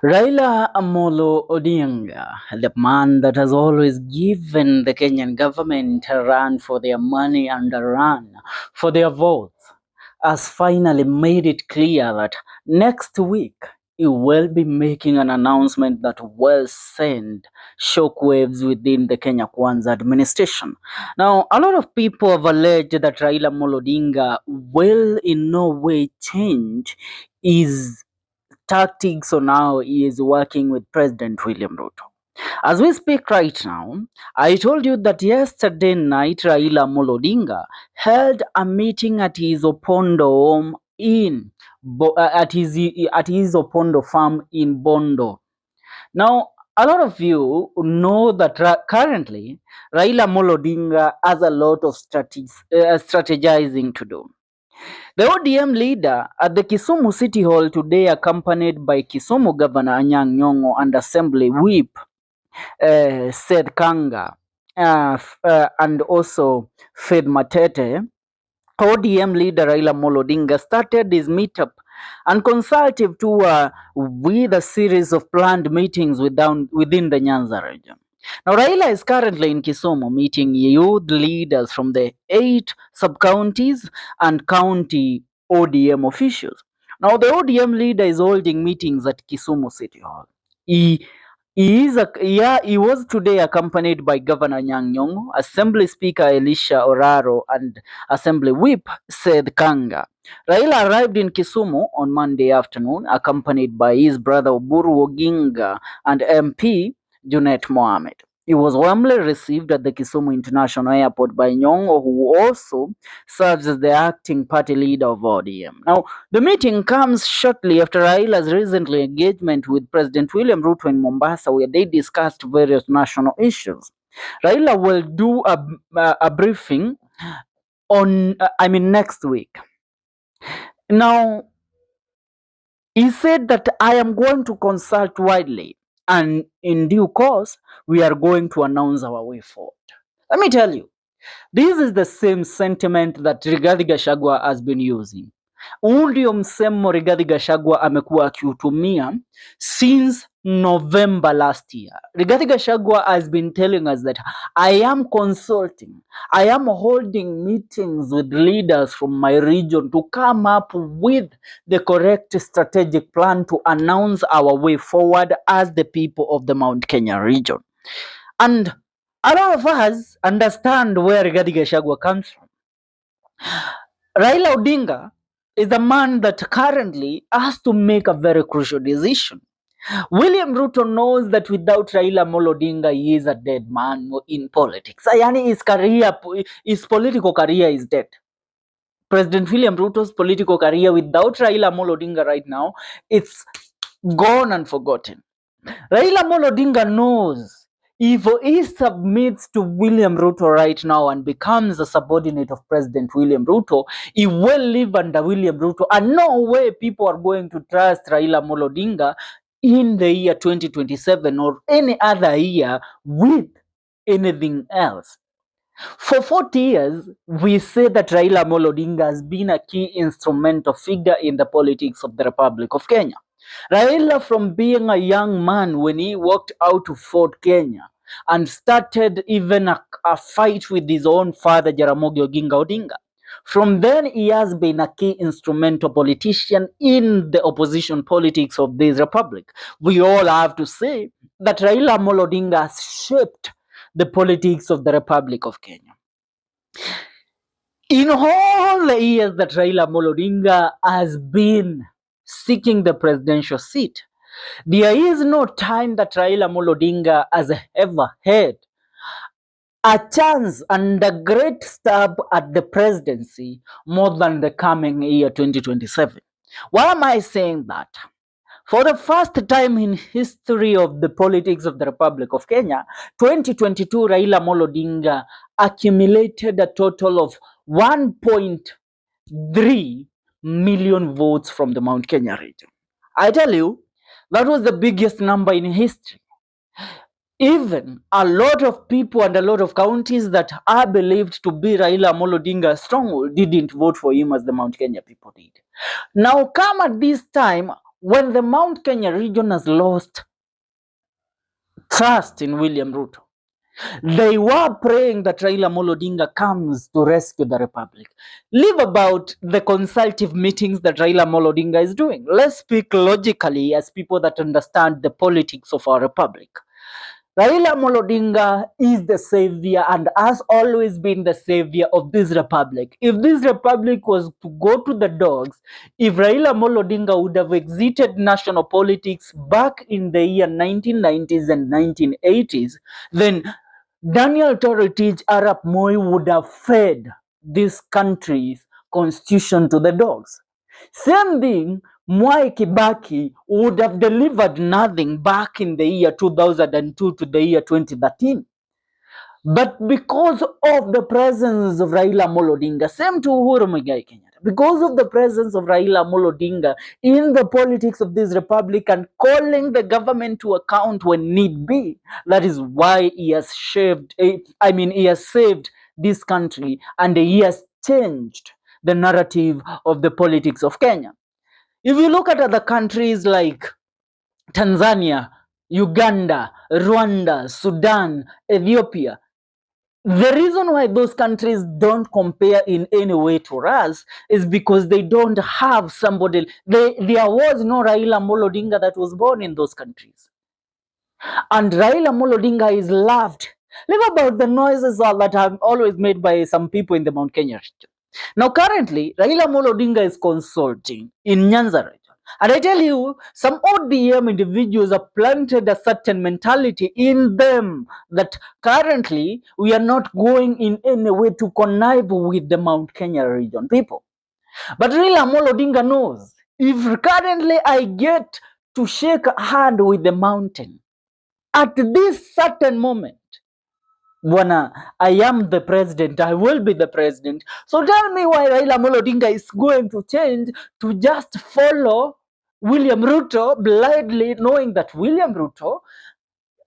Raila Amolo Odinga, the man that has always given the Kenyan government a run for their money and a run for their votes, has finally made it clear that next week he will be making an announcement that will send shockwaves within the Kenya Kwanza administration. Now, a lot of people have alleged that Raila Amolo Odinga will in no way change his tactics, so now he is working with President William Ruto. As we speak right now, I told you that yesterday night Raila Amolo Odinga held a meeting at his Opondo home at his Opondo farm in Bondo. Now, a lot of you know that currently Raila Amolo Odinga has a lot of strategizing to do. The ODM leader at the Kisumu City Hall today, accompanied by Kisumu Governor Anyang' Nyong'o and Assembly Whip Seth Kanga and also Faith Matete, ODM leader Raila Amolo Odinga started his meetup and consultative tour with a series of planned meetings within the Nyanza region. Now, Raila is currently in Kisumu meeting youth leaders from the 8 sub-counties and county ODM officials. Now, the ODM leader is holding meetings at Kisumu City Hall. He was today accompanied by Governor Anyang' Nyong'o, Assembly Speaker Elisha Oraro, and Assembly Whip Seth Kanga. Raila arrived in Kisumu on Monday afternoon, accompanied by his brother Oburu Oginga and MP Junet Mohamed. He was warmly received at the Kisumu International Airport by Nyong'o, who also serves as the acting party leader of ODM. Now, the meeting comes shortly after Raila's recent engagement with President William Ruto in Mombasa, where they discussed various national issues. Raila will do a briefing on, next week. Now, he said that I am going to consult widely, and in due course, we are going to announce our way forward. Let me tell you, this is the same sentiment that Rigathi Gachagua has been using. Huu ndio msemo Rigathi Gachagua amekuwa akiutumia since November last year. Rigathi Gachagua has been telling us that I am consulting, I am holding meetings with leaders from my region to come up with the correct strategic plan to announce our way forward as the people of the Mount Kenya region. And a lot of us understand where Rigathi Gachagua comes from. Raila Odinga is the man that currently has to make a very crucial decision. William Ruto knows that without Raila Amolo Odinga, he is a dead man in politics. Yani his political career is dead. President William Ruto's political career without Raila Amolo Odinga right now, it's gone and forgotten. Raila Amolo Odinga knows if he submits to William Ruto right now and becomes a subordinate of President William Ruto, he will live under William Ruto, and no way people are going to trust Raila Amolo Odinga in the year 2027 or any other year with anything else. For 40 years, we say that Raila Amolo Odinga has been a key instrumental figure in the politics of the Republic of Kenya. Raila, from being a young man when he walked out to Fort Kenya and started even a fight with his own father, Jaramogi Oginga Odinga. From then, he has been a key instrumental politician in the opposition politics of this republic. We all have to say that Raila Amolo Odinga has shaped the politics of the Republic of Kenya. In all the years that Raila Amolo Odinga has been seeking the presidential seat, there is no time that Raila Amolo Odinga has ever had a chance and a great stab at the presidency more than the coming year 2027. Why am I saying that? For the first time in history of the politics of the Republic of Kenya, 2022 Raila Amolo Odinga accumulated a total of 1.3 million votes from the Mount Kenya region. I tell you, that was the biggest number in history. Even a lot of people and a lot of counties that are believed to be Raila Amolo Odinga's stronghold didn't vote for him as the Mount Kenya people did. Now, come at this time, when the Mount Kenya region has lost trust in William Ruto, they were praying that Raila Odinga comes to rescue the republic. Leave about the consultative meetings that Raila Odinga is doing. Let's speak logically as people that understand the politics of our republic. Raila Odinga is the savior and has always been the savior of this republic. If this republic was to go to the dogs, if Raila Odinga would have exited national politics back in the year 1990s and 1980s, then Daniel Toroitich Arap Moi would have fed this country's constitution to the dogs. Same thing, Mwai Kibaki would have delivered nothing back in the year 2002 to the year 2013. But because of the presence of Raila Odinga, same to Uhuru Muigai Kenyatta, because of the presence of Raila Odinga in the politics of this republic and calling the government to account when need be, that is why he has he has saved this country and he has changed the narrative of the politics of Kenya. If you look at other countries like Tanzania, Uganda, Rwanda, Sudan, Ethiopia, the reason why those countries don't compare in any way to us is because they don't have somebody. There was no Raila Odinga that was born in those countries. And Raila Odinga is loved. Leave about the noises that are always made by some people in the Mount Kenya region. Now, currently, Raila Odinga is consulting in Nyanza region. And I tell you, some ODM individuals have planted a certain mentality in them that currently we are not going in any way to connive with the Mount Kenya region people. But Raila Odinga knows, if currently I get to shake a hand with the mountain, at this certain moment, Bwana, I am the president, I will be the president. So tell me why Raila Odinga is going to change to just follow William Ruto blindly, knowing that William Ruto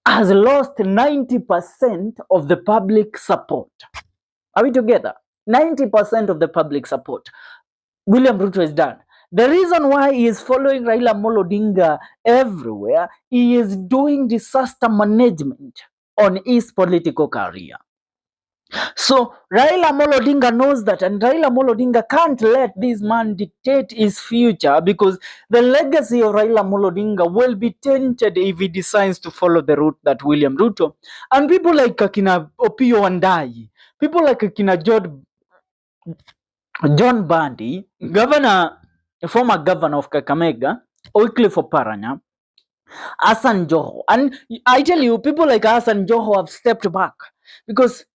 has lost 90% of the public support. Are we together? 90% of the public support. William Ruto is done. The reason why he is following Raila Odinga everywhere, he is doing disaster management on his political career. So Raila Odinga knows that, and Raila Odinga can't let this man dictate his future, because the legacy of Raila Odinga will be tainted if he decides to follow the route that William Ruto and people like Akina Opio Wandai, people like Akina John Bandi, former governor of Kakamega, Wycliffe Oparanya, Hassan Joho. And I tell you, people like Hassan Joho have stepped back, because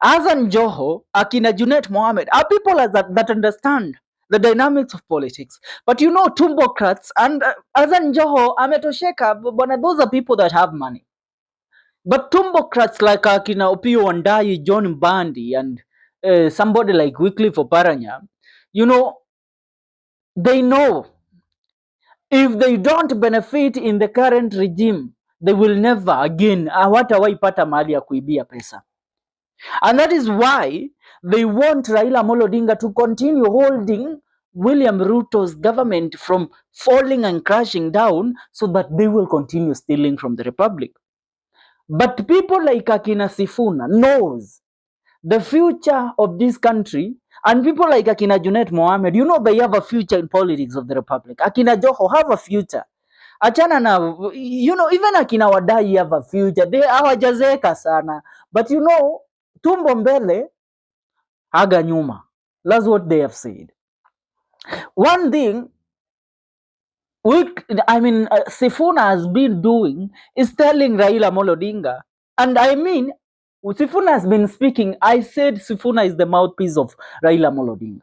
Hassan Joho, Akina Junet Mohammed are people that understand the dynamics of politics. But you know, Tumbocrats and Hassan Joho, ametosheka, but those are people that have money. But Tumbocrats like Akina Opio Wandai, John Bandi, and somebody like Wycliffe Oparanya, you know, they know if they don't benefit in the current regime, they will never again hawatawaipata mahali ya kuibia pesa. And that is why they want Raila Odinga to continue holding William Ruto's government from falling and crashing down, so that they will continue stealing from the republic. But people like Akina Sifuna knows the future of this country, and people like Akina Junet Mohammed, you know, they have a future in politics of the republic. Akina Joho have a future. Achana na, you know, even Akina Wadai have a future. They hawajazeka sana. But you know, tumbo mbele, aga nyuma. That's what they have said. One thing, Sifuna has been doing is telling Raila Odinga, and I mean, Sifuna has been speaking. I said Sifuna is the mouthpiece of Raila Odinga.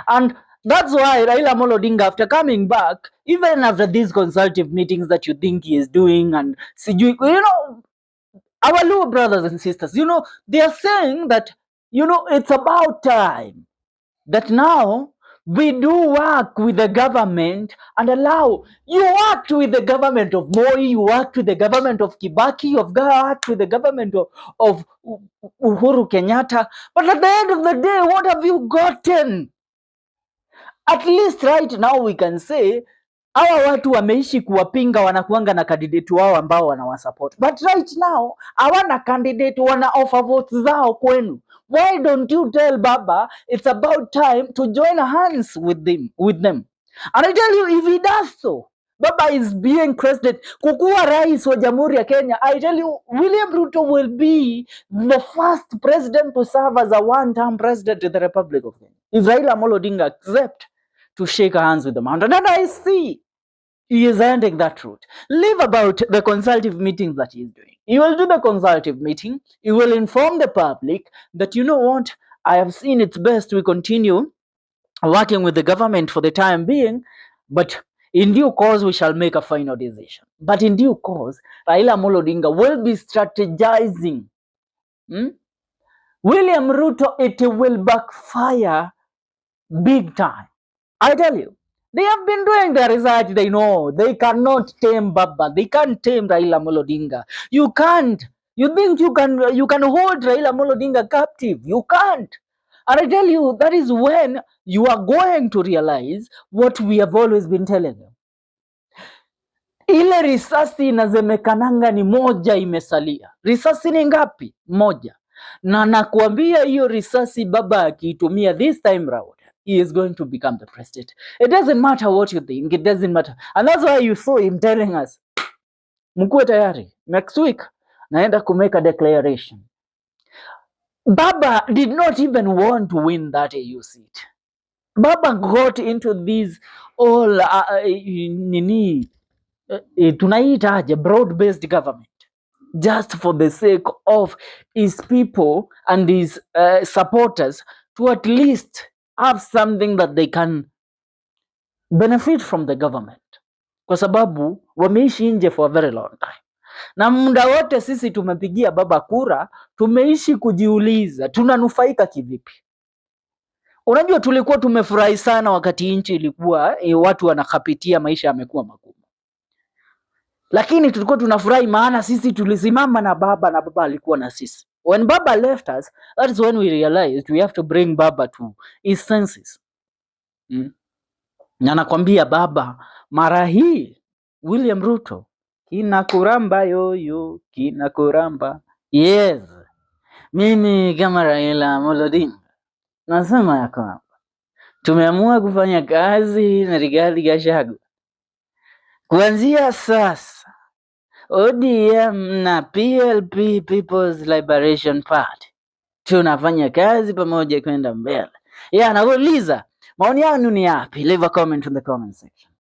And that's why Raila Odinga, after coming back, even after these consultative meetings that you think he is doing, and you know, our little brothers and sisters, you know, they are saying that, you know, it's about time that now we do work with the government and allow. You worked with the government of Moi, you worked with the government of Kibaki, you've worked with the government of Uhuru Kenyatta, but at the end of the day, what have you gotten? At least right now we can say Hawa watu wameishi kuwapinga, wanakuanga na candidate wao ambao wanawasupport, but right now hawana candidate, wana offer votes zao kwenu. Why don't you tell Baba it's about time to join hands with them? And I tell you, if he does so, Baba is being credited kukuwa rais wa Jamhuri ya Kenya. I tell you, William Ruto will be the first president to serve as a one-term president in the Republic of Kenya if Raila Odinga accept to shake hands with the mountain. And I see he is ending that route. Leave about the consultative meetings that he is doing. He will do the consultative meeting. He will inform the public that, you know what, I have seen it's best we continue working with the government for the time being, but in due course we shall make a final decision. But in due course, Raila Odinga will be strategizing. William Ruto, it will backfire big time. I tell you, they have been doing their research. They know they cannot tame Baba. They can't tame Raila Odinga. You can't. You think you can hold Raila Odinga captive? You can't. And I tell you, that is when you are going to realize what we have always been telling you. Ile risasi inazemekananga ni moja imesalia. Risasi ni ngapi? Moja. Na nakuambia hiyo risasi Baba akiitumia this time round, he is going to become the president. It doesn't matter what you think. It doesn't matter. And that's why you saw him telling us, mkuwe tayari. Next week, naenda kumeka declaration. Baba did not even want to win that AU seat. Baba got into these all tunaitaje broad-based government just for the sake of his people and his supporters to at least have something that they can benefit from the government, kwa sababu wameishi nje for a very long time. Na muda wote sisi tumepigia Baba kura, tumeishi kujiuliza tunanufaika kivipi. Unajua tulikuwa tumefurahi sana wakati nchi ilikuwa watu wanakapitia maisha yamekuwa magumu. Lakini tulikuwa tunafurahi maana sisi tulisimama na Baba alikuwa na sisi. When Baba left us, that is when we realized we have to bring Baba to his senses. Na nakwambia Baba, mara hii William Ruto kinakuramba yoyo, kinakuramba. Yes. Mimi kama Raila Odinga nasema ya kwamba tumeamua kufanya kazi na Rigathi Gachagua. Kuanzia sasa ODM na PLP, People's Liberation Party, tunafanya kazi pamoja kwenda mbele. Nakuuliza maoni yenu ni yapi? Leave a comment in the comment section.